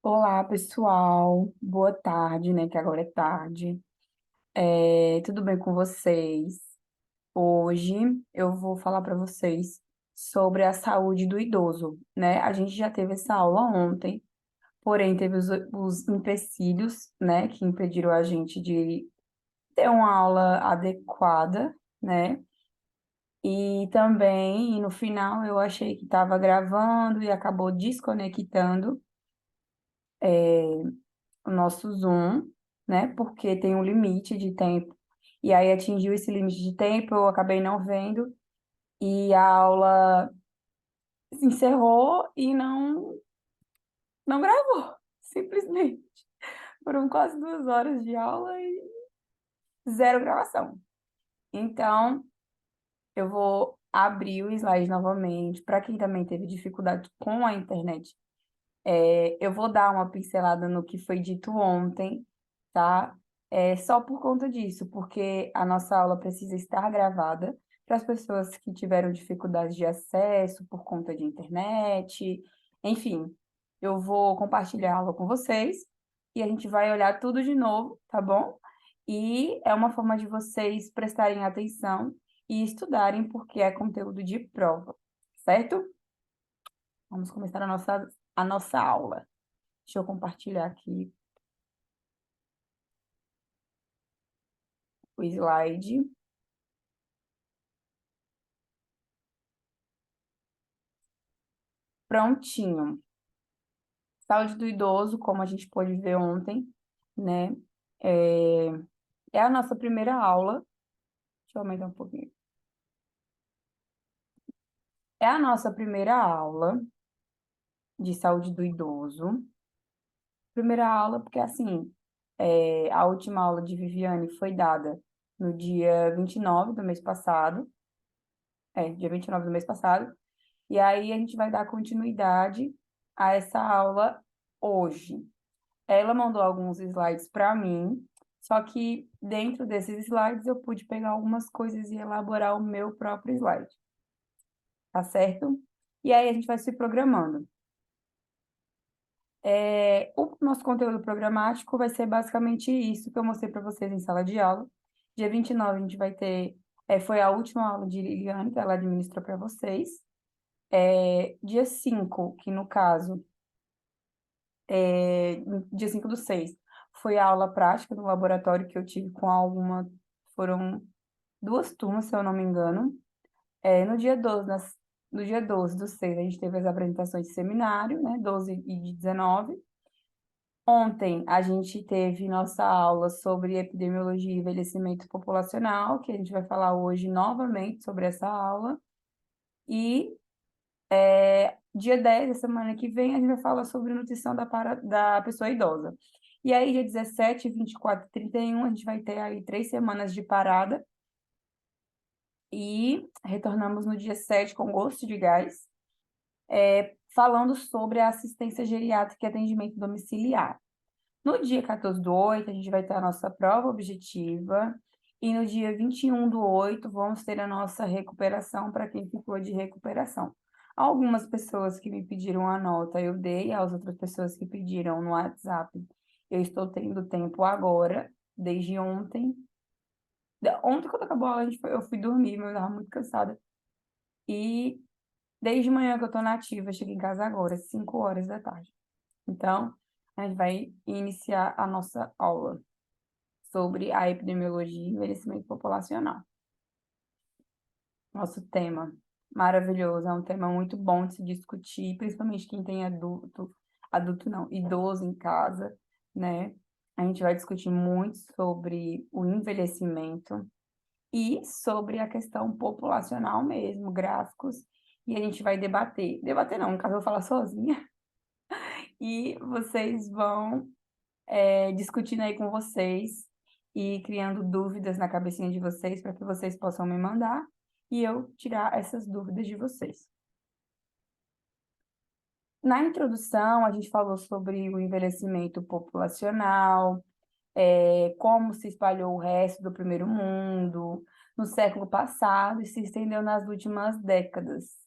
Olá, pessoal. Boa tarde, né? Que agora é tarde. Tudo bem com vocês? Hoje eu vou falar para vocês sobre a saúde do idoso, né? A gente já teve essa aula ontem, porém teve os empecilhos, né? Que impediram a gente de ter uma aula adequada, né? E também, no final, eu achei que estava gravando e acabou desconectando o nosso Zoom, né? Porque tem um limite de tempo. E aí atingiu esse limite de tempo, eu acabei não vendo e a aula se encerrou e não gravou, simplesmente. Foram quase 2 horas de aula e zero gravação. Então, eu vou abrir o slide novamente. Para quem também teve dificuldade com a internet, eu vou dar uma pincelada no que foi dito ontem, tá? Só por conta disso, porque a nossa aula precisa estar gravada para as pessoas que tiveram dificuldade de acesso por conta de internet, enfim, eu vou compartilhar a aula com vocês e a gente vai olhar tudo de novo, tá bom? E é uma forma de vocês prestarem atenção e estudarem, porque é conteúdo de prova, certo? Vamos começar a nossa aula. Deixa eu compartilhar aqui o slide. Prontinho. Saúde do idoso, como a gente pôde ver ontem, né? É, é a nossa primeira aula. Deixa eu aumentar um pouquinho. É a nossa primeira aula de saúde do idoso. Primeira aula, porque assim, a última aula de Viviane foi dada no dia 29 do mês passado. Dia 29 do mês passado. E aí a gente vai dar continuidade a essa aula hoje. Ela mandou alguns slides para mim, só que dentro desses slides eu pude pegar algumas coisas e elaborar o meu próprio slide, tá certo? E aí a gente vai se programando. O nosso conteúdo programático vai ser basicamente isso que eu mostrei para vocês em sala de aula. Dia 29 a gente vai ter, foi a última aula de Liliane que ela administrou para vocês. Dia 5 que no caso no dia 5 do 6 foi a aula prática no laboratório que eu tive com foram duas turmas, se eu não me engano. No dia 12 no dia 12 do 6 a gente teve as apresentações de seminário, né, 12 e de 19. Ontem a gente teve nossa aula sobre epidemiologia e envelhecimento populacional, que a gente vai falar hoje novamente sobre essa aula. E dia 10 da semana que vem, a gente vai falar sobre nutrição da pessoa idosa. E aí, dia 17, 24 e 31, a gente vai ter aí 3 semanas de parada. E retornamos no dia 7 com gosto de gás, falando sobre a assistência geriátrica e atendimento domiciliar. No dia 14 do 8, a gente vai ter a nossa prova objetiva. E no dia 21 do 8, vamos ter a nossa recuperação para quem ficou de recuperação. Algumas pessoas que me pediram a nota eu dei, as outras pessoas que pediram no WhatsApp, eu estou tendo tempo agora, desde ontem. Ontem, quando acabou a aula, eu fui dormir, mas eu estava muito cansada. E desde manhã que eu estou na ativa, cheguei em casa agora, 5 horas da tarde. Então, a gente vai iniciar a nossa aula sobre a epidemiologia e envelhecimento populacional. Nosso tema maravilhoso, é um tema muito bom de se discutir, principalmente quem tem adulto não, idoso em casa, né? A gente vai discutir muito sobre o envelhecimento e sobre a questão populacional mesmo, gráficos, e a gente vai debater. Debater não, no caso eu vou falar sozinha, e vocês vão discutindo aí com vocês e criando dúvidas na cabecinha de vocês para que vocês possam me mandar e eu tirar essas dúvidas de vocês. Na introdução, a gente falou sobre o envelhecimento populacional, como se espalhou o resto do primeiro mundo no século passado e se estendeu nas últimas décadas.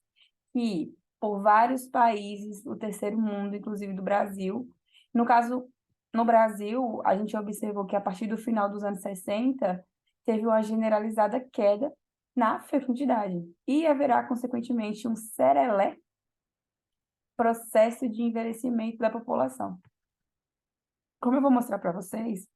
E por vários países, o terceiro mundo, inclusive do Brasil, No caso, no Brasil, a gente observou que a partir do final dos anos 60 teve uma generalizada queda na fecundidade e haverá, consequentemente, um serelepe processo de envelhecimento da população. Como eu vou mostrar para vocês,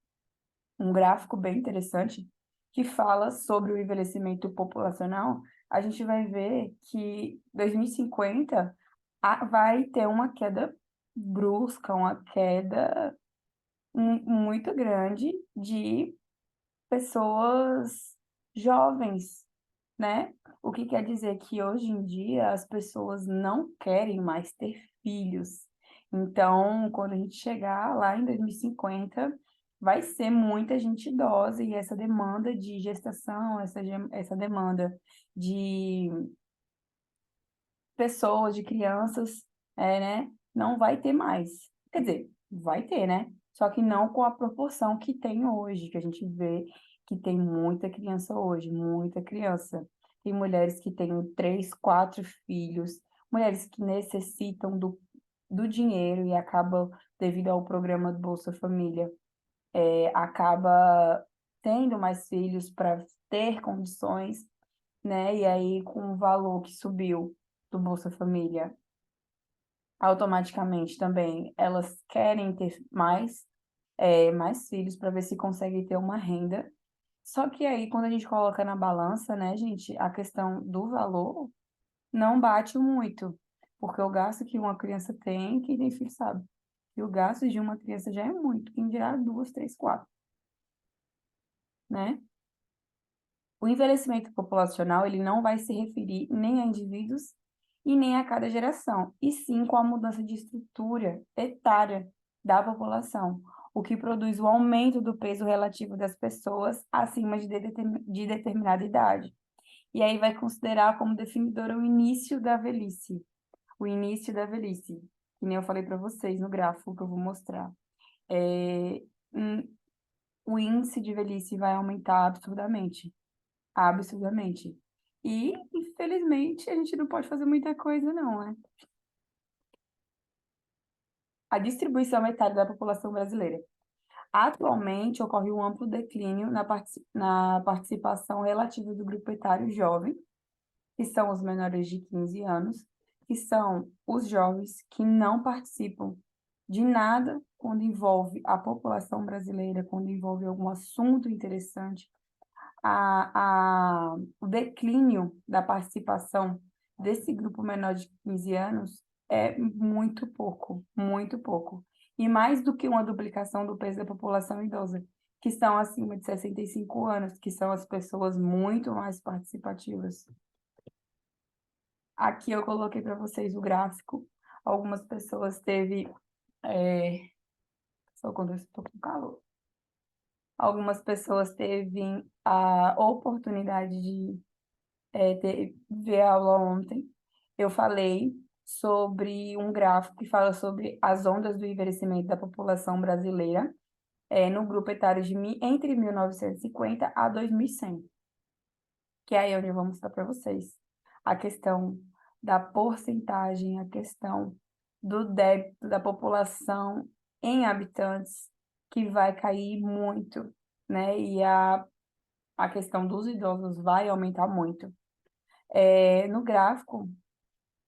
um gráfico bem interessante que fala sobre o envelhecimento populacional, a gente vai ver que 2050 vai ter uma queda brusca, uma queda muito grande de pessoas jovens, né? O que quer dizer que hoje em dia as pessoas não querem mais ter filhos. Então, quando a gente chegar lá em 2050, vai ser muita gente idosa e essa demanda de gestação, essa demanda de pessoas, de crianças, né, não vai ter mais. Quer dizer, vai ter, né? Só que não com a proporção que tem hoje, que a gente vê que tem muita criança hoje, muita criança. Tem mulheres que têm 3, 4 filhos, mulheres que necessitam do dinheiro e acabam, devido ao programa do Bolsa Família, acaba tendo mais filhos para ter condições, né? E aí, com o valor que subiu do Bolsa Família, automaticamente também elas querem ter mais filhos para ver se conseguem ter uma renda. Só que aí, quando a gente coloca na balança, né, gente, a questão do valor não bate muito, porque o gasto que uma criança tem, quem tem filho sabe. E o gasto de uma criança já é muito, quem dirá 2, 3, 4, né? O envelhecimento populacional ele não vai se referir nem a indivíduos e nem a cada geração, e sim com a mudança de estrutura etária da população, o que produz o aumento do peso relativo das pessoas acima de determinada idade. E aí vai considerar como definidora o início da velhice. O início da velhice, que nem eu falei para vocês no gráfico que eu vou mostrar. É, hum, o índice de velhice vai aumentar absurdamente. Absurdamente. E, infelizmente, a gente não pode fazer muita coisa, não, né? A distribuição etária da população brasileira. Atualmente, ocorre um amplo declínio na participação relativa do grupo etário jovem, que são os menores de 15 anos, que são os jovens que não participam de nada quando envolve a população brasileira, quando envolve algum assunto interessante, o declínio da participação desse grupo menor de 15 anos é muito pouco, muito pouco. E mais do que uma duplicação do peso da população idosa, que são acima de 65 anos, que são as pessoas muito mais participativas. Aqui eu coloquei para vocês o gráfico. Algumas pessoas teve, só quando eu estou com calor. Algumas pessoas teve a oportunidade de ver a aula ontem, eu falei sobre um gráfico que fala sobre as ondas do envelhecimento da população brasileira, no grupo etário entre 1950 a 2100, que é aí onde eu vou mostrar para vocês a questão da porcentagem, a questão do débito da população em habitantes, que vai cair muito, né? E a questão dos idosos vai aumentar muito. No gráfico,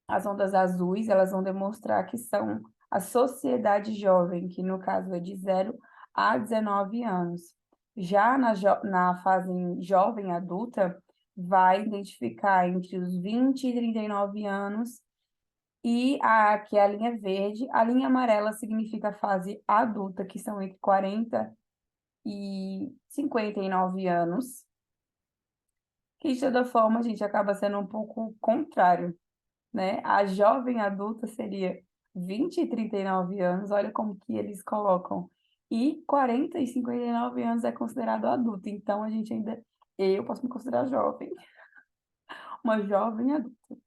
as ondas azuis, elas vão demonstrar que são a sociedade jovem, que no caso é de 0 a 19 anos. Já na fase jovem adulta, vai identificar entre os 20 e 39 anos, e que é a linha verde. A linha amarela significa a fase adulta, que são entre 40 e 59 anos, que de toda forma a gente acaba sendo um pouco contrário, né? A jovem adulta seria 20 e 39 anos, olha como que eles colocam. E 40 e 59 anos é considerado adulto, então a gente ainda, eu posso me considerar jovem, uma jovem adulta.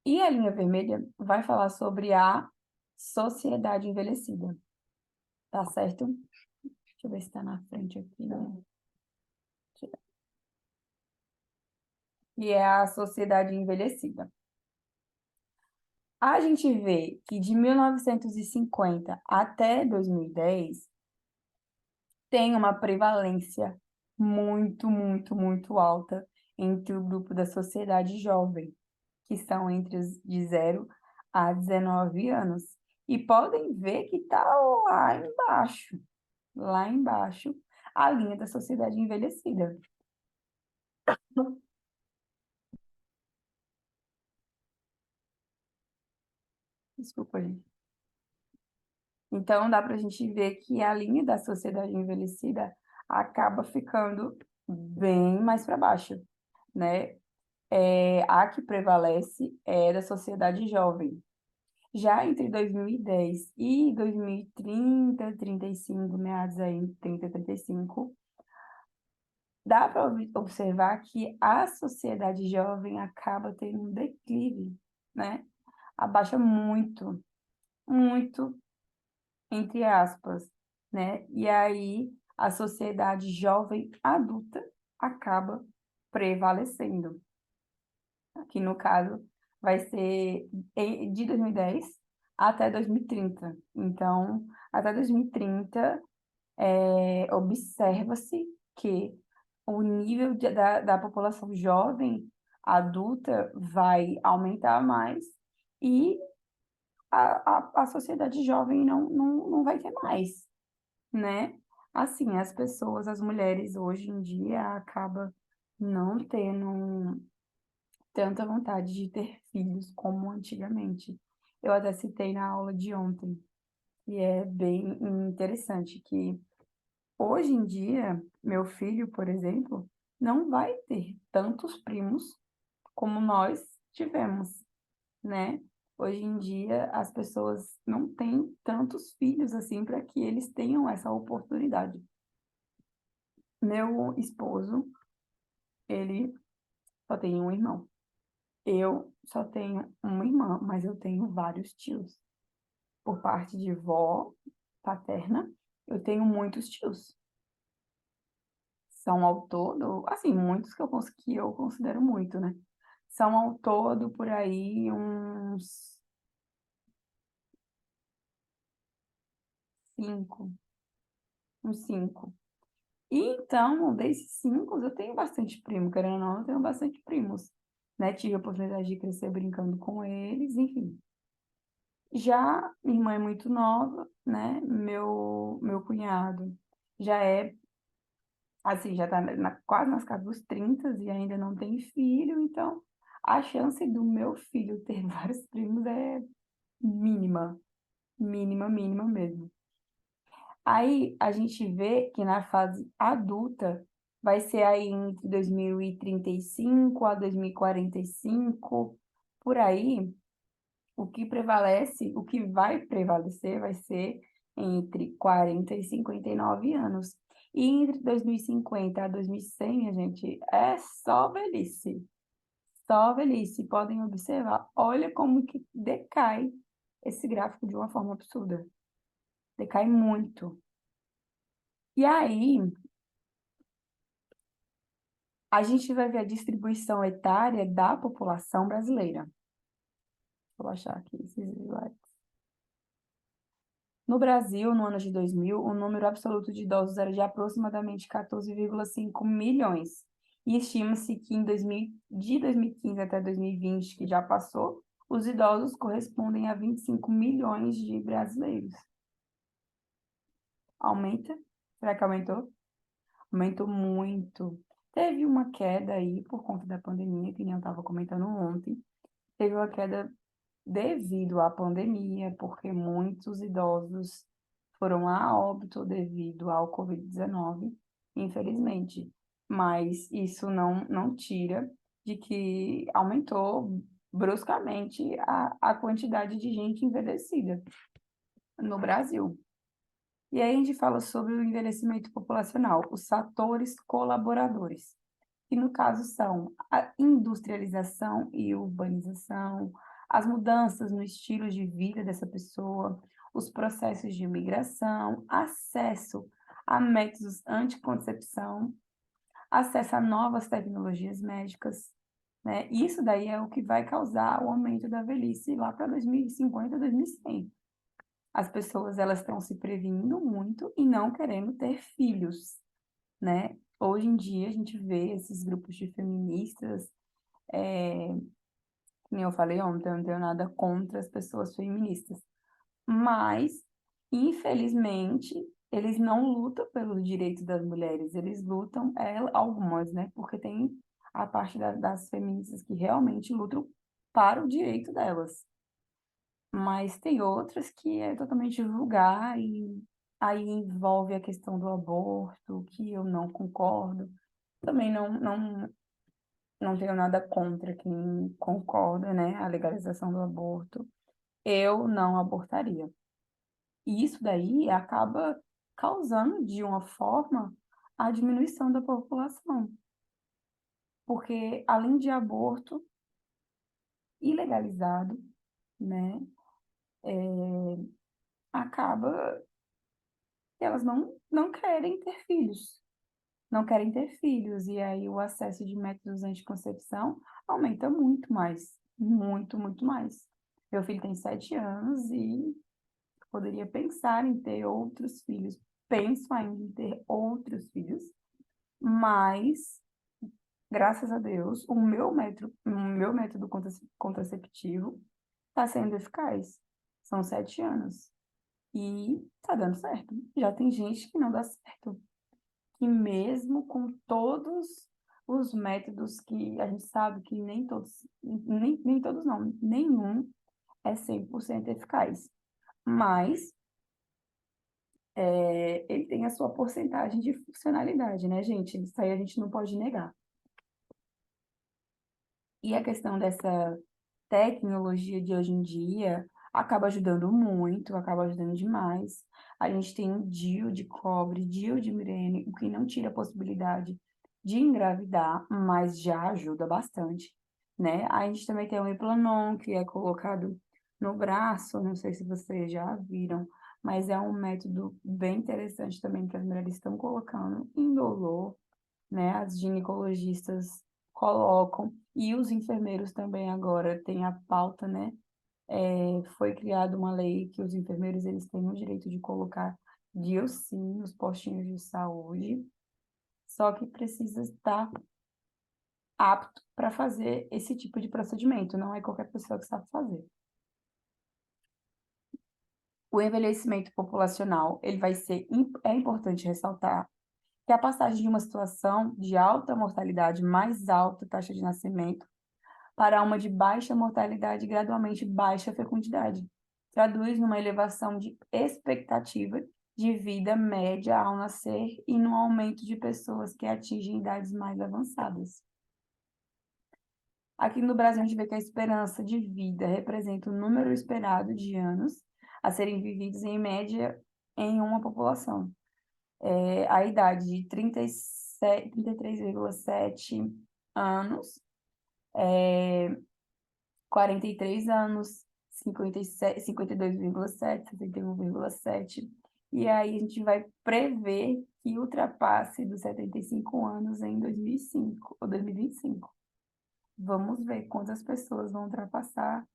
E a linha vermelha vai falar sobre a sociedade envelhecida, tá certo? Deixa eu ver se tá na frente aqui, né? E é a sociedade envelhecida. A gente vê que de 1950 até 2010 tem uma prevalência muito, muito, muito alta entre o grupo da sociedade jovem, que são entre os de 0 a 19 anos. E podem ver que está lá embaixo, a linha da sociedade envelhecida. Desculpa, gente. Então, dá para a gente ver que a linha da sociedade envelhecida acaba ficando bem mais para baixo, né? A que prevalece é da sociedade jovem. Já entre 2010 e 2030, 35, meados aí, 30, 35, dá para observar que a sociedade jovem acaba tendo um declive, né? Abaixa muito, muito, entre aspas, né? E aí a sociedade jovem adulta acaba prevalecendo. Que no caso vai ser de 2010 até 2030. Então, até 2030, observa-se que o nível da população jovem adulta vai aumentar mais e a sociedade jovem não vai ter mais, né? Assim, as pessoas, as mulheres hoje em dia acabam não tendo tanta vontade de ter filhos como antigamente. Eu até citei na aula de ontem, e é bem interessante que hoje em dia, meu filho, por exemplo, não vai ter tantos primos como nós tivemos, né? Hoje em dia, as pessoas não têm tantos filhos assim para que eles tenham essa oportunidade. Meu esposo, ele só tem um irmão. Eu só tenho uma irmã, mas eu tenho vários tios. Por parte de vó paterna, eu tenho muitos tios. São ao todo, assim, muitos que eu considero muito, né? São ao todo por aí cinco, uns cinco. E então, desses cinco, eu tenho bastante primo, querendo ou não, eu tenho bastante primos, né? Tive a oportunidade de crescer brincando com eles, enfim. Já minha irmã é muito nova, né? Meu cunhado já é, assim, já tá quase nas casas dos 30 e ainda não tem filho, então a chance do meu filho ter vários primos é mínima, mínima, mínima mesmo. Aí a gente vê que na fase adulta vai ser aí entre 2035 a 2045, por aí. O que prevalece, o que vai prevalecer vai ser entre 40 e 59 anos. E entre 2050 a 2100, minha gente, é só velhice. Só velhice. Podem observar. Olha como que decai esse gráfico de uma forma absurda. Decai muito. E aí, a gente vai ver a distribuição etária da população brasileira. Vou achar aqui esses slides. No Brasil, no ano de 2000, o número absoluto de idosos era de aproximadamente 14,5 milhões. E estima-se que de 2015 até 2020, que já passou, os idosos correspondem a 25 milhões de brasileiros. Aumenta? Será que aumentou? Aumentou muito. Teve uma queda aí por conta da pandemia, que nem eu estava comentando ontem. Teve uma queda devido à pandemia, porque muitos idosos foram a óbito devido ao Covid-19, infelizmente. Mas isso não tira de que aumentou bruscamente a quantidade de gente envelhecida no Brasil. E aí a gente fala sobre o envelhecimento populacional, os fatores colaboradores, que no caso são a industrialização e urbanização, as mudanças no estilo de vida dessa pessoa, os processos de migração, acesso a métodos anticoncepção, acesso a novas tecnologias médicas, né? Isso daí é o que vai causar o aumento da velhice lá para 2050, 2100. As pessoas elas estão se prevenindo muito e não querendo ter filhos, né? Hoje em dia a gente vê esses grupos de feministas, como eu falei ontem, eu não tenho nada contra as pessoas feministas, mas, infelizmente, eles não lutam pelos direitos das mulheres, eles lutam, algumas, né? Porque tem a parte das feministas que realmente lutam para o direito delas. Mas tem outras que é totalmente vulgar e aí envolve a questão do aborto, que eu não concordo. Também não tenho nada contra quem concorda, né, a legalização do aborto. Eu não abortaria. E isso daí acaba causando, de uma forma, a diminuição da população. Porque, além de aborto ilegalizado, né, acaba que elas não querem ter filhos. Não querem ter filhos. E aí o acesso de métodos de anticoncepção aumenta muito mais. Muito, muito mais. Meu filho tem 7 anos e poderia pensar em ter outros filhos. Penso ainda em ter outros filhos, mas, graças a Deus, o meu método contraceptivo está sendo eficaz. São 7 anos. E está dando certo. Já tem gente que não dá certo. Que mesmo com todos os métodos que a gente sabe que nem todos, nem todos não, nenhum é 100% eficaz. Mas ele tem a sua porcentagem de funcionalidade, né, gente? Isso aí a gente não pode negar. E a questão dessa tecnologia de hoje em dia acaba ajudando muito, acaba ajudando demais. A gente tem o DIU de cobre, DIU de Mirene, o que não tira a possibilidade de engravidar, mas já ajuda bastante, né? A gente também tem o Implanon, que é colocado no braço, não sei se vocês já viram, mas é um método bem interessante também que as mulheres estão colocando indolor, né? As ginecologistas colocam, e os enfermeiros também agora têm a pauta, né? Foi criada uma lei que os enfermeiros eles têm o direito de colocar sim nos postinhos de saúde, só que precisa estar apto para fazer esse tipo de procedimento, não é qualquer pessoa que sabe fazer. O envelhecimento populacional, ele vai ser, é importante ressaltar que a passagem de uma situação de alta mortalidade, mais alta taxa de nascimento, para uma de baixa mortalidade e gradualmente baixa fecundidade. Traduz numa elevação de expectativa de vida média ao nascer e no aumento de pessoas que atingem idades mais avançadas. Aqui no Brasil, a gente vê que a esperança de vida representa o número esperado de anos a serem vividos em média em uma população. A idade de 33,7 anos, 43 anos, 57, 52,7, 61,7. E aí a gente vai prever que ultrapasse dos 75 anos em 2005 ou 2025. Vamos ver quantas pessoas vão ultrapassar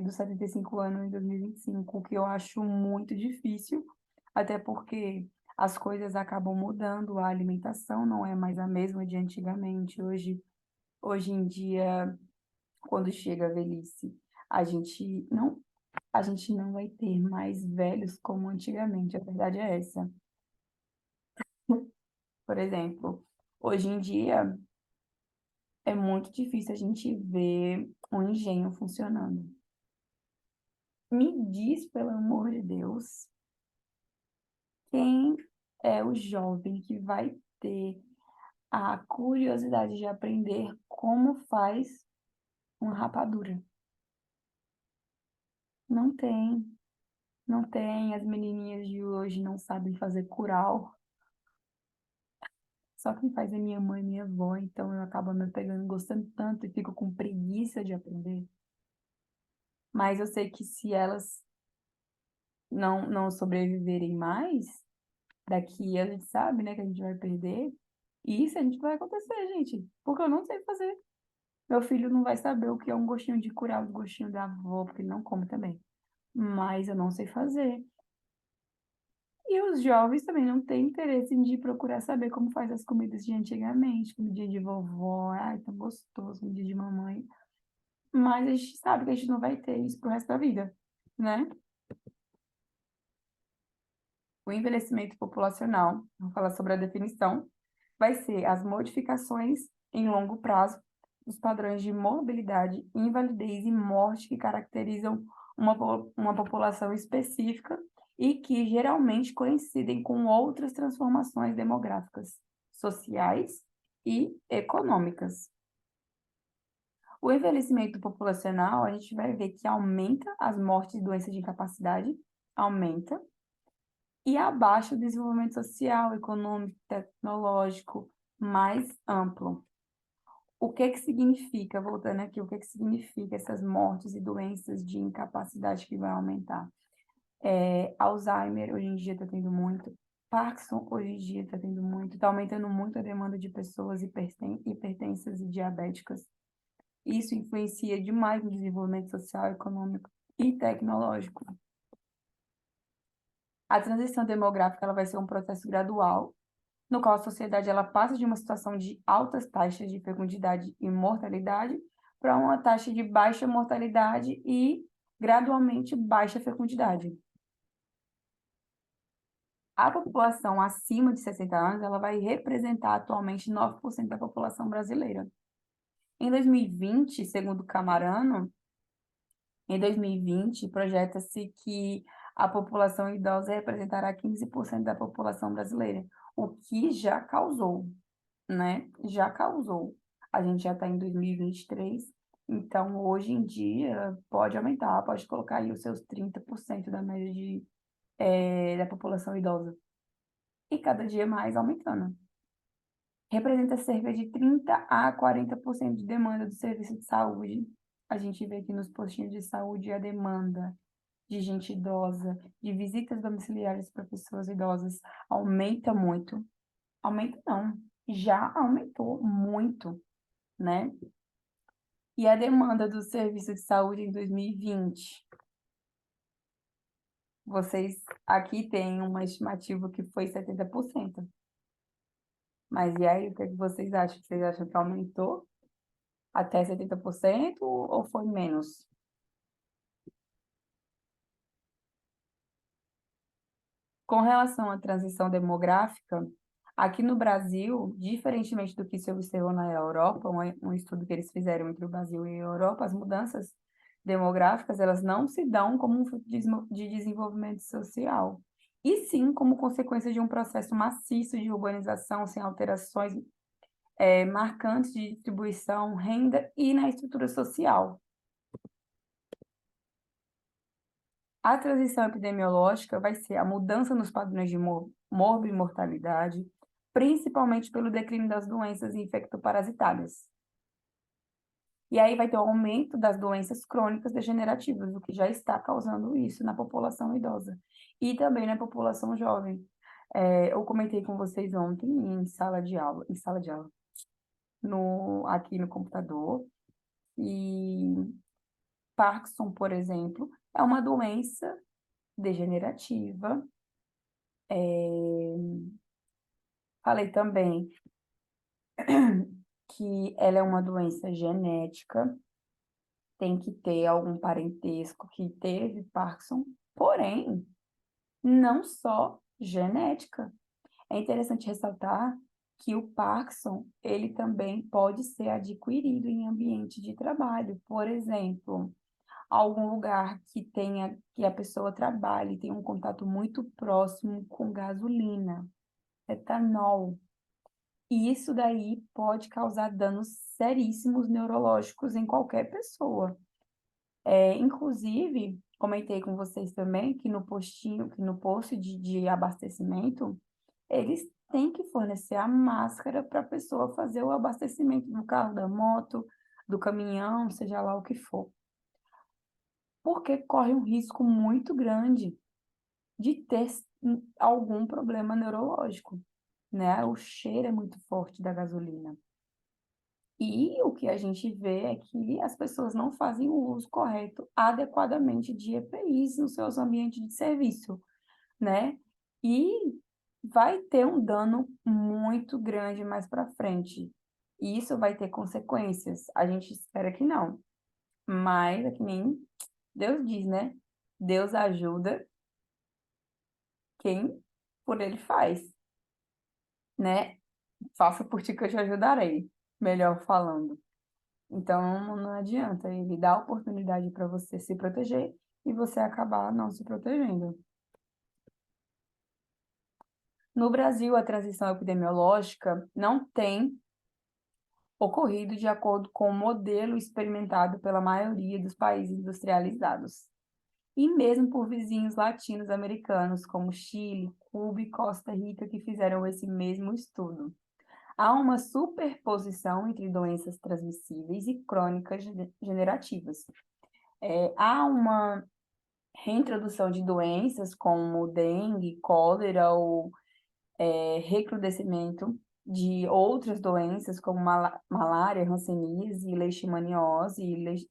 dos 75 anos em 2025, o que eu acho muito difícil, até porque as coisas acabam mudando, a alimentação não é mais a mesma de antigamente. Hoje em dia, quando chega a velhice, a gente não, a gente não vai ter mais velhos como antigamente, a verdade é essa. Por exemplo, hoje em dia é muito difícil a gente ver um engenho funcionando. Me diz, pelo amor de Deus, quem é o jovem que vai ter a curiosidade de aprender como faz uma rapadura? Não tem, não tem. As menininhas de hoje não sabem fazer curau. Só quem faz é minha mãe e minha avó, então eu acabo me pegando, gostando tanto e fico com preguiça de aprender. Mas eu sei que se elas não sobreviverem mais, daqui a gente sabe, né, que a gente vai perder, E isso a gente vai acontecer, gente, porque eu não sei fazer. Meu filho não vai saber o que é um gostinho de curau, o gostinho da avó, porque ele não come também. Mas eu não sei fazer. E os jovens também não têm interesse de procurar saber como faz as comidas de antigamente, comidinha de vovó, ai, tão gostoso, comidinha de mamãe. Mas a gente sabe que a gente não vai ter isso pro resto da vida, né? O envelhecimento populacional, vamos falar sobre a definição, vai ser as modificações em longo prazo dos padrões de mobilidade, invalidez e morte que caracterizam uma população específica e que geralmente coincidem com outras transformações demográficas, sociais e econômicas. O envelhecimento populacional, a gente vai ver que aumenta as mortes e doenças de incapacidade, aumenta, e abaixa o desenvolvimento social, econômico, tecnológico mais amplo. O que que significa, voltando aqui, o que que significa essas mortes e doenças de incapacidade que vai aumentar? Alzheimer, hoje em dia está tendo muito, Parkinson, hoje em dia está tendo muito, está aumentando muito a demanda de pessoas hipertensas e diabéticas. Isso influencia demais no desenvolvimento social, econômico e tecnológico. A transição demográfica ela vai ser um processo gradual, no qual a sociedade ela passa de uma situação de altas taxas de fecundidade e mortalidade para uma taxa de baixa mortalidade e gradualmente baixa fecundidade. A população acima de 60 anos ela vai representar atualmente 9% da população brasileira. Em 2020, segundo Camarano, em 2020, projeta-se que a população idosa representará 15% da população brasileira, o que já causou, né? Já causou. A gente já está em 2023, então hoje em dia pode aumentar, pode colocar aí os seus 30% da média da população idosa. E cada dia mais aumentando. Representa cerca de 30 a 40% de demanda do serviço de saúde. A gente vê aqui nos postinhos de saúde a demanda de gente idosa, de visitas domiciliares para pessoas idosas, aumenta muito. Aumenta não, já aumentou muito, né? E a demanda do serviço de saúde em 2020, vocês aqui têm uma estimativa que foi 70%. Mas e aí, o que é que vocês acham? Vocês acham que aumentou até 70% ou foi menos? Com relação à transição demográfica, aqui no Brasil, diferentemente do que se observou na Europa, um estudo que eles fizeram entre o Brasil e a Europa, as mudanças demográficas, elas não se dão como um fruto de desenvolvimento social, e sim como consequência de um processo maciço de urbanização sem alterações marcantes de distribuição, renda e na estrutura social. A transição epidemiológica vai ser a mudança nos padrões de morbimortalidade, principalmente pelo declínio das doenças infectoparasitárias. E aí vai ter o aumento das doenças crônicas degenerativas, o que já está causando isso na população idosa e também na população jovem. Eu comentei com vocês ontem em sala de aula, aqui no computador, e Parkinson, por exemplo, é uma doença degenerativa. Falei também que ela é uma doença genética, tem que ter algum parentesco que teve Parkinson, porém, não só genética. É interessante ressaltar que o Parkinson, ele também pode ser adquirido em ambiente de trabalho. Por exemplo, algum lugar que a pessoa trabalhe, tem um contato muito próximo com gasolina, etanol. E isso daí pode causar danos seríssimos neurológicos em qualquer pessoa. Inclusive, comentei com vocês também que no postinho, que no posto de abastecimento, eles têm que fornecer a máscara para a pessoa fazer o abastecimento do carro, da moto, do caminhão, seja lá o que for. Porque corre um risco muito grande de ter algum problema neurológico. né? O cheiro é muito forte da gasolina. E o que a gente vê é que as pessoas não fazem o uso correto, adequadamente de EPIs nos seus ambientes de serviço, né? E vai ter um dano muito grande mais para frente. E isso vai ter consequências. A gente espera que não. Mas é que nem Deus diz, né? Deus ajuda quem por ele faz, né? Faça por ti que eu te ajudarei, melhor falando. Então, não adianta ele dar oportunidade para você se proteger e você acabar não se protegendo. No Brasil, a transição epidemiológica não tem ocorrido de acordo com o modelo experimentado pela maioria dos países industrializados, e mesmo por vizinhos latinos-americanos como Chile, Cuba e Costa Rica, que fizeram esse mesmo estudo. Há uma superposição entre doenças transmissíveis e crônicas generativas. Há uma reintrodução de doenças como dengue, cólera ou recrudescimento de outras doenças como malária, hanseníase, leishmaniose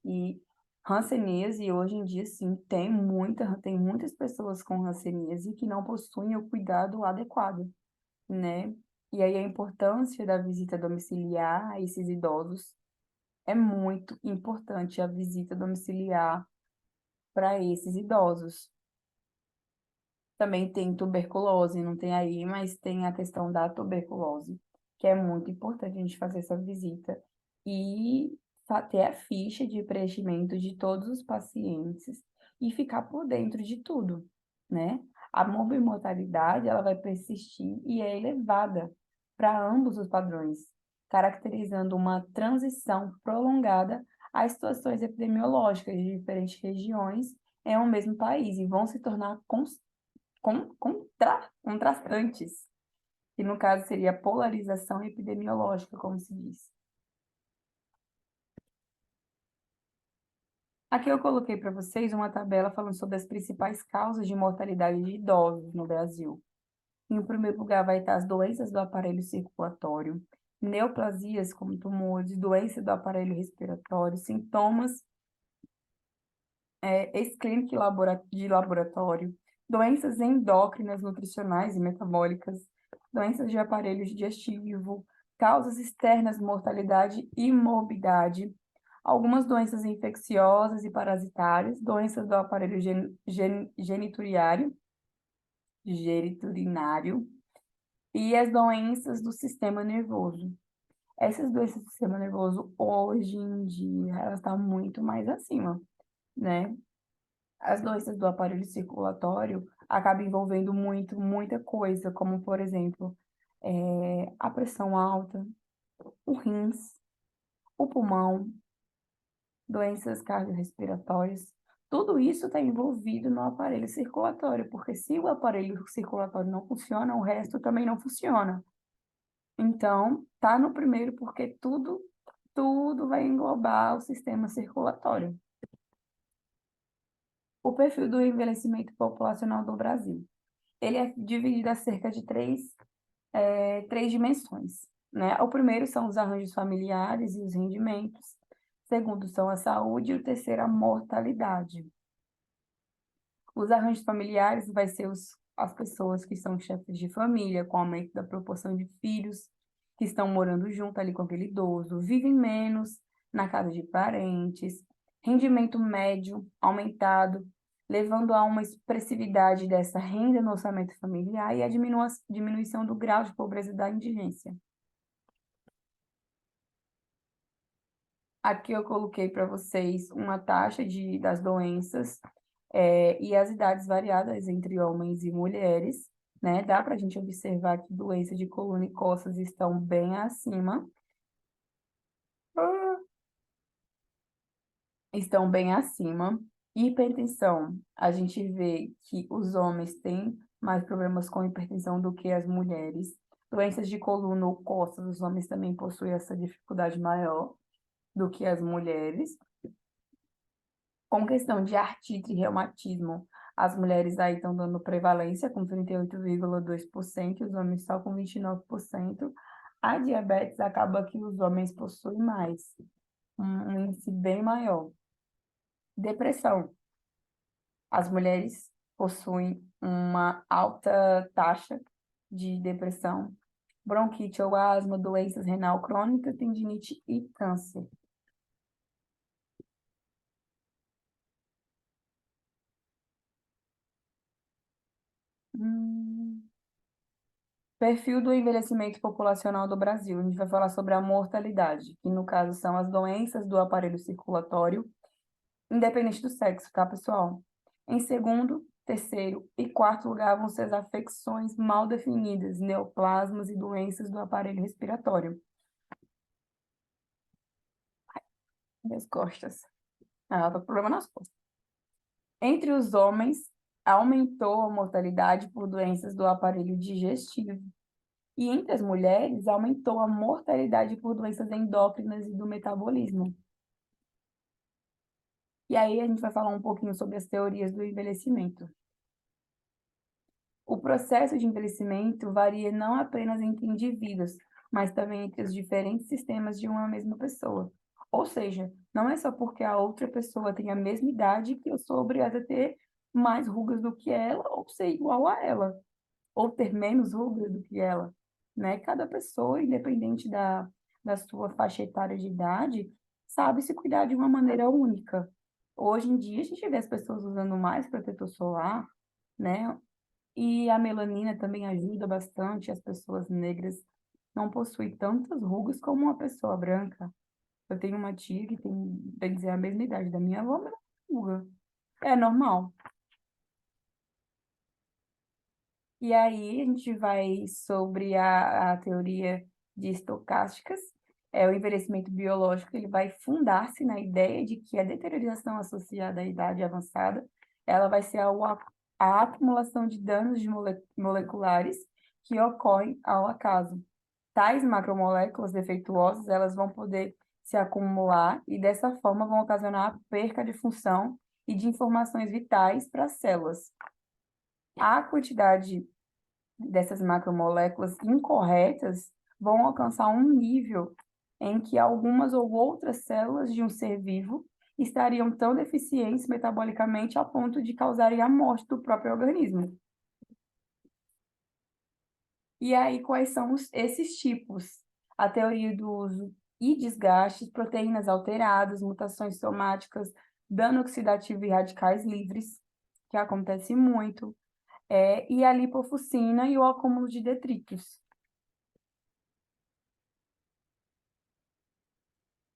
e hanseníase. Hoje em dia, sim, tem muitas pessoas com hanseníase que não possuem o cuidado adequado, né? E aí a importância da visita domiciliar a esses idosos é muito importante a visita domiciliar para esses idosos. Também tem tuberculose, não tem aí, mas tem a questão da tuberculose, que é muito importante a gente fazer essa visita e ter a ficha de preenchimento de todos os pacientes e ficar por dentro de tudo, né? A morbimortalidade, ela vai persistir e é elevada para ambos os padrões, caracterizando uma transição prolongada às situações epidemiológicas de diferentes regiões em um mesmo país e vão se tornar contrastantes, que no caso seria polarização epidemiológica, como se diz. Aqui eu coloquei para vocês uma tabela falando sobre as principais causas de mortalidade de idosos no Brasil. Em primeiro lugar vai estar as doenças do aparelho circulatório, neoplasias como tumores, doença do aparelho respiratório, sintomas ex-clínica de laboratório, doenças endócrinas, nutricionais e metabólicas, doenças de aparelho digestivo, causas externas, mortalidade e morbidade, algumas doenças infecciosas e parasitárias, doenças do aparelho geniturinário e as doenças do sistema nervoso. Essas doenças do sistema nervoso, hoje em dia, elas estão muito mais acima, né? As doenças do aparelho circulatório acabam envolvendo muita coisa, como, por exemplo, a pressão alta, o rins, o pulmão, doenças cardiorrespiratórias. Tudo isso está envolvido no aparelho circulatório, porque se o aparelho circulatório não funciona, o resto também não funciona. Então, tá no primeiro porque tudo vai englobar o sistema circulatório. O perfil do envelhecimento populacional do Brasil. Ele é dividido a cerca de três dimensões, né? O primeiro são os arranjos familiares e os rendimentos. O segundo são a saúde e o terceiro a mortalidade. Os arranjos familiares vai ser as pessoas que são chefes de família, com aumento da proporção de filhos que estão morando junto ali com aquele idoso, vivem menos na casa de parentes, rendimento médio aumentado, levando a uma expressividade dessa renda no orçamento familiar e a diminuição do grau de pobreza e da indigência. Aqui eu coloquei para vocês uma taxa das doenças e as idades variadas entre homens e mulheres, né? Dá para a gente observar que doenças de coluna e costas estão bem acima. Estão bem acima. Hipertensão, a gente vê que os homens têm mais problemas com hipertensão do que as mulheres. Doenças de coluna ou costas, os homens também possuem essa dificuldade maior do que as mulheres. Com questão de artrite e reumatismo, As mulheres aí estão dando prevalência com 38,2% e os homens só com 29%. A diabetes acaba que os homens possuem mais, um índice bem maior. Depressão. As mulheres possuem uma alta taxa de depressão, bronquite ou asma, doenças renal crônicas, tendinite e câncer. Hum. Perfil do envelhecimento populacional do Brasil. A gente vai falar sobre a mortalidade, que no caso são as doenças do aparelho circulatório, independente do sexo, tá, pessoal? Em segundo, terceiro e quarto lugar vão ser as afecções mal definidas, neoplasmas e doenças do aparelho respiratório. Das costas. Ah, tá com problema nas costas. Entre os homens, aumentou a mortalidade por doenças do aparelho digestivo. E entre as mulheres, aumentou a mortalidade por doenças endócrinas e do metabolismo. E aí a gente vai falar um pouquinho sobre as teorias do envelhecimento. O processo de envelhecimento varia não apenas entre indivíduos, mas também entre os diferentes sistemas de uma mesma pessoa. Ou seja, não é só porque a outra pessoa tem a mesma idade que eu sou obrigada a ter mais rugas do que ela ou ser igual a ela, ou ter menos rugas do que ela, né? Cada pessoa, independente da sua faixa etária de idade, sabe se cuidar de uma maneira única. Hoje em dia, a gente vê as pessoas usando mais protetor solar, né? E a melanina também ajuda bastante as pessoas negras. Não possui tantas rugas como uma pessoa branca. Eu tenho uma tia que tem, bem dizer, a mesma idade da minha avó, mas não tem ruga. É normal. E aí a gente vai sobre a teoria de estocásticas, o envelhecimento biológico, ele vai fundar-se na ideia de que a deterioração associada à idade avançada, ela vai ser a acumulação de danos de moleculares que ocorrem ao acaso. Tais macromoléculas defeituosas, elas vão poder se acumular e dessa forma vão ocasionar a perca de função e de informações vitais para as células. A quantidade dessas macromoléculas incorretas vão alcançar um nível em que algumas ou outras células de um ser vivo estariam tão deficientes metabolicamente a ponto de causarem a morte do próprio organismo. E aí, quais são esses tipos? A teoria do uso e desgaste, proteínas alteradas, mutações somáticas, dano oxidativo e radicais livres, que acontece muito, e a lipofuscina e o acúmulo de detritos.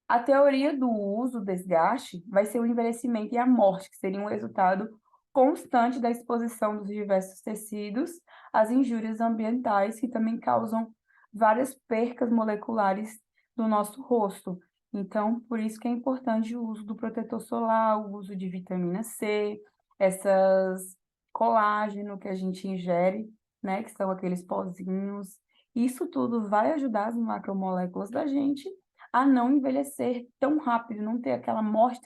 A teoria do uso, desgaste, vai ser o envelhecimento e a morte, que seria um resultado constante da exposição dos diversos tecidos às injúrias ambientais, que também causam várias percas moleculares do nosso rosto. Então, por isso que é importante o uso do protetor solar, o uso de vitamina C, essas colágeno que a gente ingere, né, que são aqueles pozinhos. Isso tudo vai ajudar as macromoléculas da gente a não envelhecer tão rápido, não ter aquela morte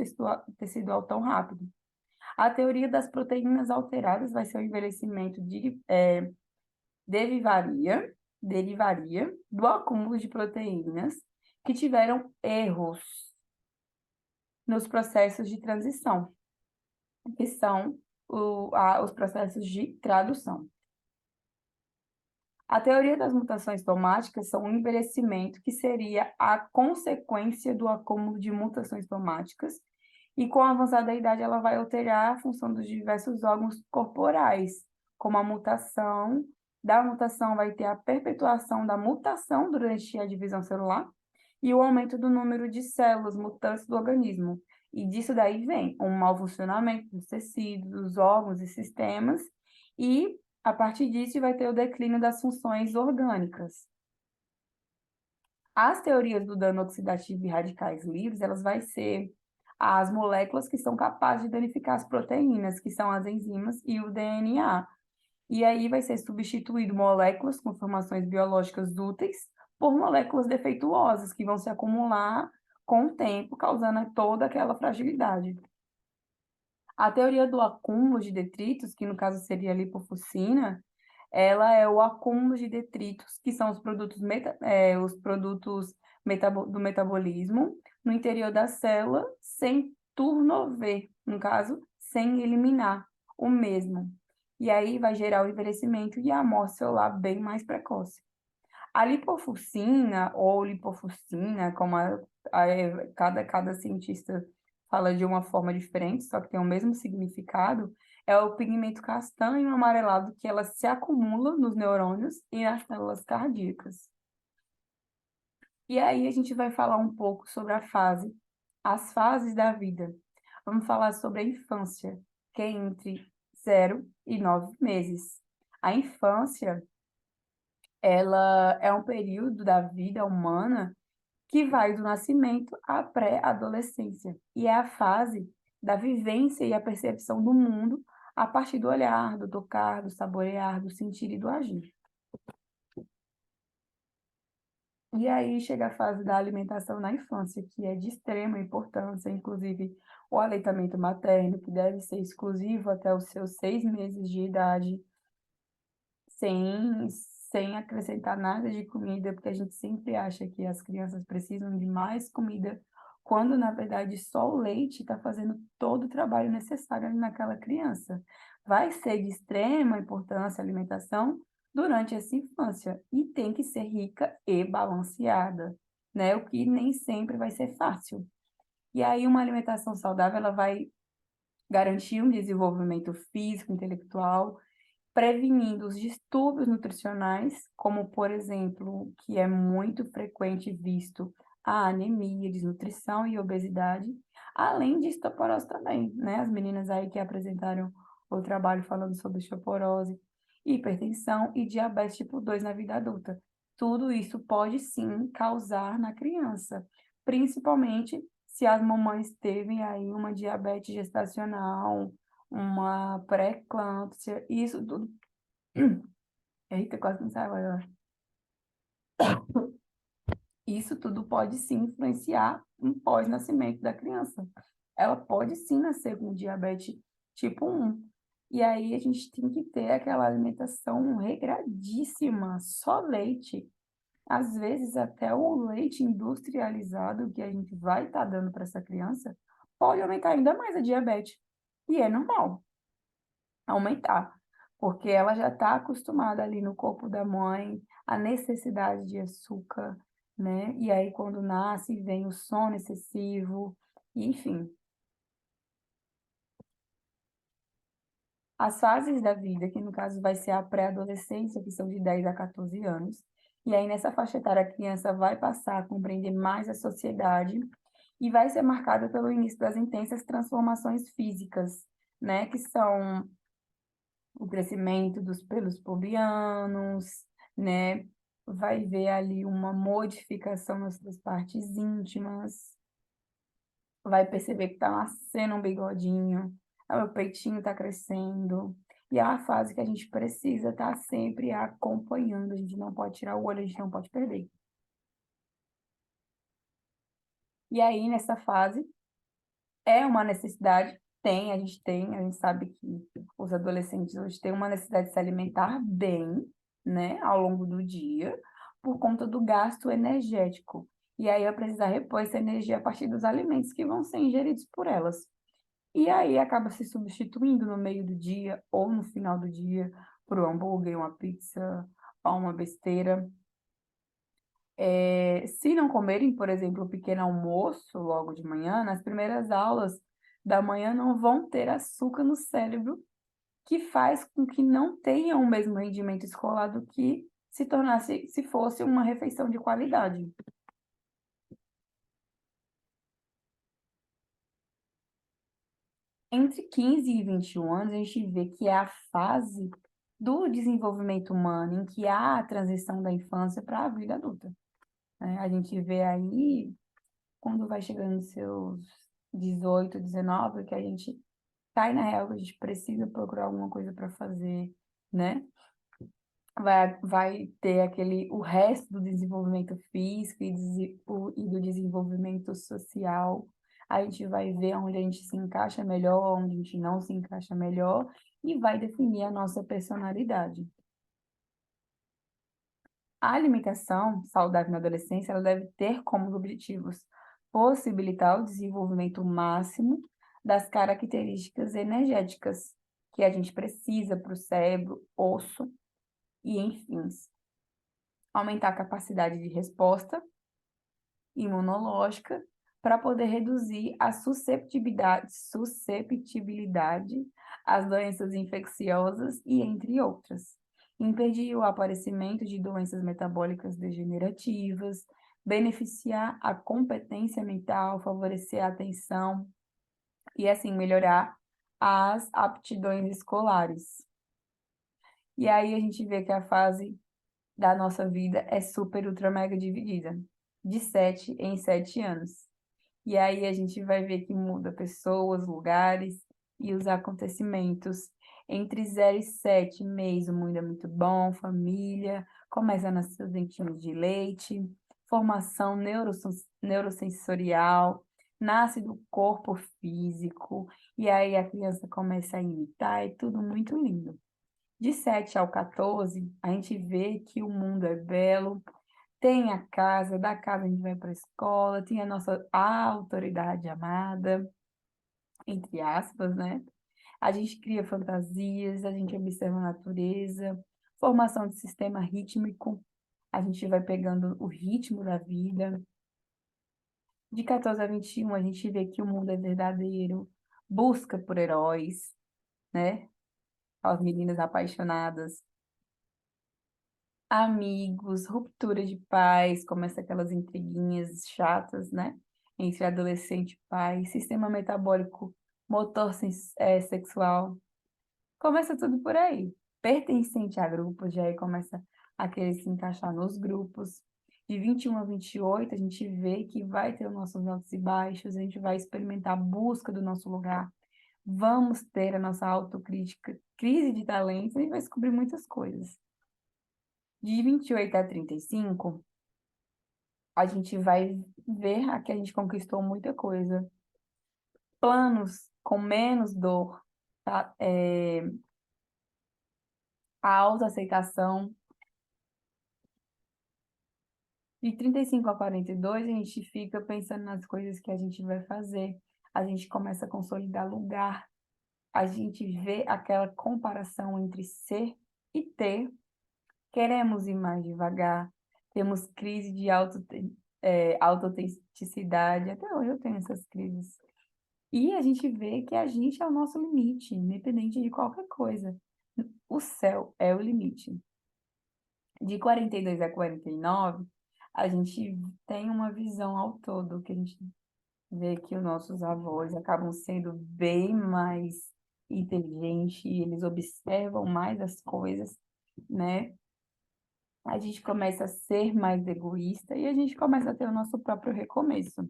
tecidual tão rápido. A teoria das proteínas alteradas vai ser o envelhecimento derivaria, derivaria do acúmulo de proteínas que tiveram erros nos processos de transição, que são os processos de tradução. A teoria das mutações somáticas são um envelhecimento que seria a consequência do acúmulo de mutações somáticas, e com a avançada da idade ela vai alterar a função dos diversos órgãos corporais, como a mutação, da mutação vai ter a perpetuação da mutação durante a divisão celular e o aumento do número de células mutantes do organismo. E disso daí vem um mau funcionamento dos tecidos, dos órgãos e sistemas, e a partir disso, vai ter o declínio das funções orgânicas. As teorias do dano oxidativo e radicais livres, elas vai ser as moléculas que são capazes de danificar as proteínas, que são as enzimas e o DNA. E aí vai ser substituído moléculas com formações biológicas úteis por moléculas defeituosas, que vão se acumular com o tempo, causando toda aquela fragilidade. A teoria do acúmulo de detritos, que no caso seria a lipofuscina, ela é o acúmulo de detritos, que são os produtos do metabolismo no interior da célula, sem turnover, no caso, sem eliminar o mesmo. E aí vai gerar o envelhecimento e a morte celular bem mais precoce. A lipofuscina ou lipofuscina, como cada cientista fala de uma forma diferente, só que tem o mesmo significado, é o pigmento castanho amarelado que ela se acumula nos neurônios e nas células cardíacas. E aí a gente vai falar um pouco sobre as fases da vida. Vamos falar sobre a infância, que é entre 0 e 9 meses. A infância, ela é um período da vida humana que vai do nascimento à pré-adolescência, e é a fase da vivência e a percepção do mundo a partir do olhar, do tocar, do saborear, do sentir e do agir. E aí chega a fase da alimentação na infância, que é de extrema importância, inclusive o aleitamento materno, que deve ser exclusivo até os seus 6 meses de idade, sem, sem acrescentar nada de comida, porque a gente sempre acha que as crianças precisam de mais comida, quando na verdade só o leite está fazendo todo o trabalho necessário ali naquela criança. Vai ser de extrema importância a alimentação durante essa infância e tem que ser rica e balanceada, né? O que nem sempre vai ser fácil. E aí uma alimentação saudável, ela vai garantir um desenvolvimento físico, intelectual, prevenindo os distúrbios nutricionais, como, por exemplo, que é muito frequente visto a anemia, desnutrição e obesidade, além de osteoporose também, né? As meninas aí que apresentaram o trabalho falando sobre osteoporose, hipertensão e diabetes tipo 2 na vida adulta. Tudo isso pode sim causar na criança, principalmente se as mamães teve aí uma diabetes gestacional, uma pré-eclâmpsia, isso tudo. Eita, quase não sai agora. Isso tudo pode sim influenciar no pós-nascimento da criança. Ela pode sim nascer com diabetes tipo 1. E aí a gente tem que ter aquela alimentação regradíssima, só leite. Às vezes até o leite industrializado que a gente vai estar dando para essa criança pode aumentar ainda mais a diabetes. E é normal aumentar, porque ela já está acostumada ali no corpo da mãe, a necessidade de açúcar, né? E aí quando nasce vem o sono excessivo, enfim. As fases da vida, que no caso vai ser a pré-adolescência, que são de 10 a 14 anos, e aí nessa faixa etária a criança vai passar a compreender mais a sociedade e vai ser marcada pelo início das intensas transformações físicas, né, que são o crescimento dos pelos pubianos, né? Vai ver ali uma modificação nas suas partes íntimas, vai perceber que tá nascendo um bigodinho, o peitinho tá crescendo. E é a fase que a gente precisa estar sempre acompanhando, a gente não pode tirar o olho, a gente não pode perder. E aí, nessa fase, é uma necessidade? A gente sabe que os adolescentes hoje têm uma necessidade de se alimentar bem, né, ao longo do dia, por conta do gasto energético. E aí vai precisar repor essa energia a partir dos alimentos que vão ser ingeridos por elas. E aí acaba se substituindo no meio do dia ou no final do dia por um hambúrguer, uma pizza, ou uma besteira. Se não comerem, por exemplo, o pequeno almoço logo de manhã, nas primeiras aulas da manhã não vão ter açúcar no cérebro, que faz com que não tenham o mesmo rendimento escolar do que se fosse uma refeição de qualidade. Entre 15 e 21 anos, a gente vê que é a fase do desenvolvimento humano em que há a transição da infância para a vida adulta, né? A gente vê aí, quando vai chegando nos seus 18, 19, que a gente cai na real que a gente precisa procurar alguma coisa para fazer, né? Vai ter o resto do desenvolvimento físico e do desenvolvimento social. a gente vai ver onde a gente se encaixa melhor, onde a gente não se encaixa melhor, e vai definir a nossa personalidade. A alimentação saudável na adolescência, ela deve ter como objetivos possibilitar o desenvolvimento máximo das características energéticas que a gente precisa para o cérebro, osso e, enfim, aumentar a capacidade de resposta imunológica para poder reduzir a susceptibilidade às doenças infecciosas e entre outras. Impedir o aparecimento de doenças metabólicas degenerativas, beneficiar a competência mental, favorecer a atenção e, assim, melhorar as aptidões escolares. E aí a gente vê que a fase da nossa vida é super, ultra, mega dividida, de 7 em 7 anos. E aí a gente vai ver que muda pessoas, lugares e os acontecimentos. Entre 0 e 7 meses, o mundo é muito bom, família, começa a nascer os dentinhos de leite, formação neurosensorial, nasce do corpo físico, e aí a criança começa a imitar, é tudo muito lindo. De 7 ao 14, a gente vê que o mundo é belo, tem a casa, da casa a gente vai para a escola, tem a nossa autoridade amada, entre aspas, né? A gente cria fantasias, a gente observa a natureza, formação de sistema rítmico, a gente vai pegando o ritmo da vida. De 14 a 21, a gente vê que o mundo é verdadeiro, busca por heróis, né? As meninas apaixonadas, amigos, ruptura de pais, começa aquelas intriguinhas chatas, né? Entre adolescente e pai, sistema metabólico, motor sexual, começa tudo por aí. Pertencente a grupos, já aí começa a querer se encaixar nos grupos. De 21 a 28, a gente vê que vai ter os nossos altos e baixos, a gente vai experimentar a busca do nosso lugar, vamos ter a nossa autocrítica, crise de talentos, a gente vai descobrir muitas coisas. De 28 a 35, a gente vai ver que a gente conquistou muita coisa. Planos com menos dor, tá? A autoaceitação. De 35 a 42, a gente fica pensando nas coisas que a gente vai fazer. A gente começa a consolidar lugar. A gente vê aquela comparação entre ser e ter. Queremos ir mais devagar. Temos crise de autoautenticidade. Até hoje eu tenho essas crises. E a gente vê que a gente é o nosso limite, independente de qualquer coisa. O céu é o limite. De 42 a 49, a gente tem uma visão ao todo, que a gente vê que os nossos avós acabam sendo bem mais inteligentes, eles observam mais as coisas, né? A gente começa a ser mais egoísta e a gente começa a ter o nosso próprio recomeço.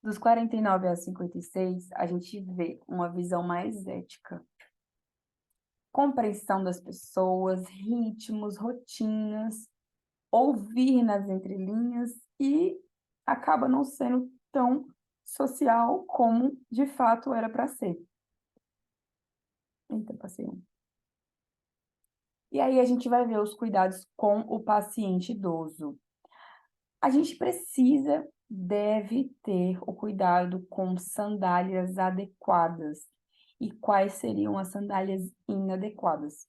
Dos 49 a 56, a gente vê uma visão mais ética, compreensão das pessoas, ritmos, rotinas, ouvir nas entrelinhas e acaba não sendo tão social como de fato era para ser. Eita, passei um. E aí a gente vai ver os cuidados com o paciente idoso. A gente deve ter o cuidado com sandálias adequadas. E quais seriam as sandálias inadequadas?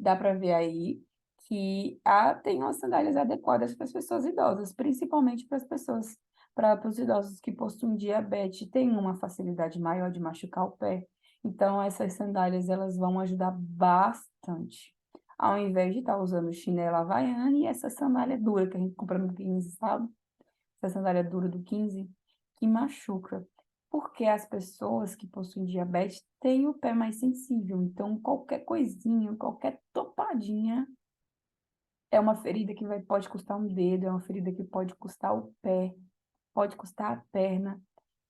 Dá para ver aí que tem umas sandálias adequadas para as pessoas idosas, principalmente para as pessoas, para os idosos que possuem diabetes, têm uma facilidade maior de machucar o pé. Então, essas sandálias, elas vão ajudar bastante. Ao invés de estar usando chinela havaiana e essa sandália dura que a gente compra no 15, sabe? Essa sandália dura do 15, que machuca. Porque as pessoas que possuem diabetes têm o pé mais sensível. Então, qualquer coisinha, qualquer topadinha é uma ferida que pode custar um dedo, é uma ferida que pode custar o pé, pode custar a perna.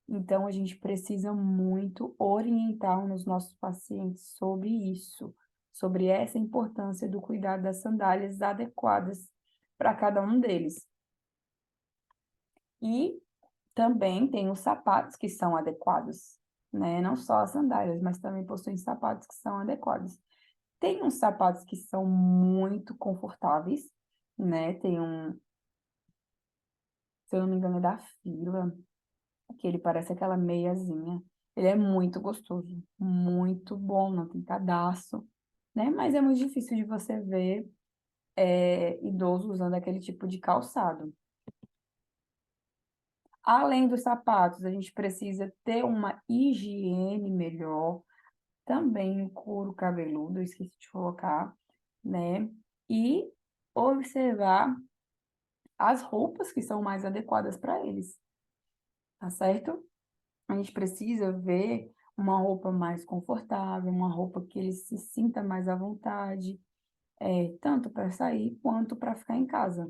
Então, a gente precisa muito orientar os nossos pacientes sobre isso, sobre essa importância do cuidado das sandálias adequadas para cada um deles. E Também tem os sapatos que são adequados, né? Não só as sandálias, mas também possuem sapatos que são adequados. Tem uns sapatos que são muito confortáveis, né? Tem um, se eu não me engano, é da Fila, que ele parece aquela meiazinha. Ele é muito gostoso, muito bom, não tem cadastro, né? Mas é muito difícil de você ver idoso usando aquele tipo de calçado. Além dos sapatos, a gente precisa ter uma higiene melhor, também o couro cabeludo, eu esqueci de colocar, né? E observar as roupas que são mais adequadas para eles, tá certo? A gente precisa ver uma roupa mais confortável, uma roupa que ele se sinta mais à vontade, tanto para sair quanto para ficar em casa.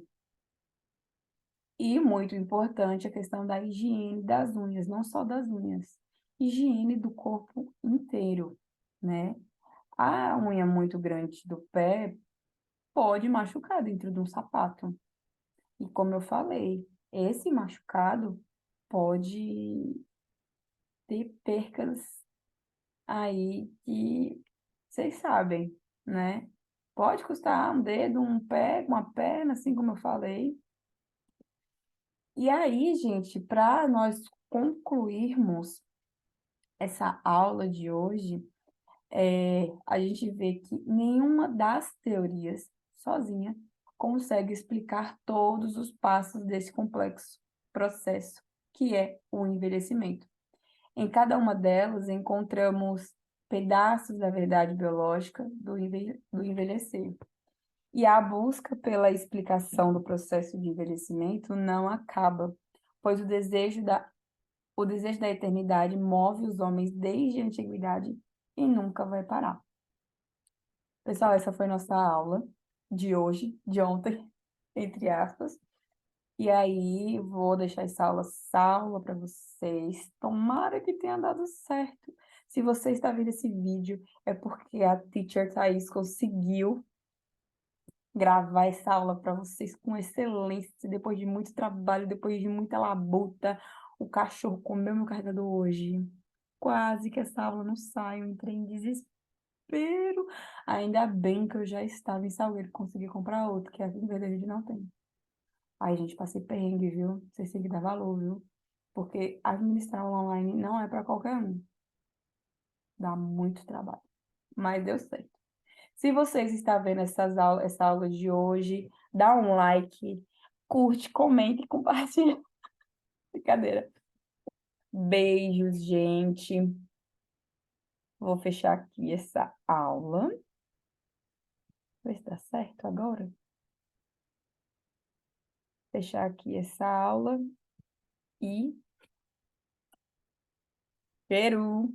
E muito importante a questão da higiene das unhas, não só das unhas, higiene do corpo inteiro, né? A unha muito grande do pé pode machucar dentro de um sapato. E como eu falei, esse machucado pode ter percas aí que vocês sabem, né? Pode custar um dedo, um pé, uma perna, assim como eu falei. E aí, gente, para nós concluirmos essa aula de hoje, a gente vê que nenhuma das teorias sozinha consegue explicar todos os passos desse complexo processo que é o envelhecimento. Em cada uma delas encontramos pedaços da verdade biológica do envelhecer. E a busca pela explicação do processo de envelhecimento não acaba, pois o desejo da eternidade move os homens desde a antiguidade e nunca vai parar. Pessoal, essa foi nossa aula de hoje, de ontem, entre aspas. E aí, vou deixar essa aula salva para vocês. Tomara que tenha dado certo. Se você está vendo esse vídeo, é porque a Teacher Thaís conseguiu gravar essa aula para vocês com excelência, depois de muito trabalho, depois de muita labuta. O cachorro comeu meu carregador hoje. Quase que essa aula não sai, eu entrei em desespero. Ainda bem que eu já estava em Salgueiro, consegui comprar outro, que aqui em Verde a gente não tem. Aí, gente, passei perrengue, viu? Vocês têm que dar valor, viu? Porque administrar aula online não é para qualquer um. Dá muito trabalho. Mas deu certo. Se vocês estão vendo essa aula de hoje, dá um like, curte, comente e compartilha. Brincadeira. Beijos, gente. Vou fechar aqui essa aula. Ver se dá certo agora. Fechar aqui essa aula e cheiro!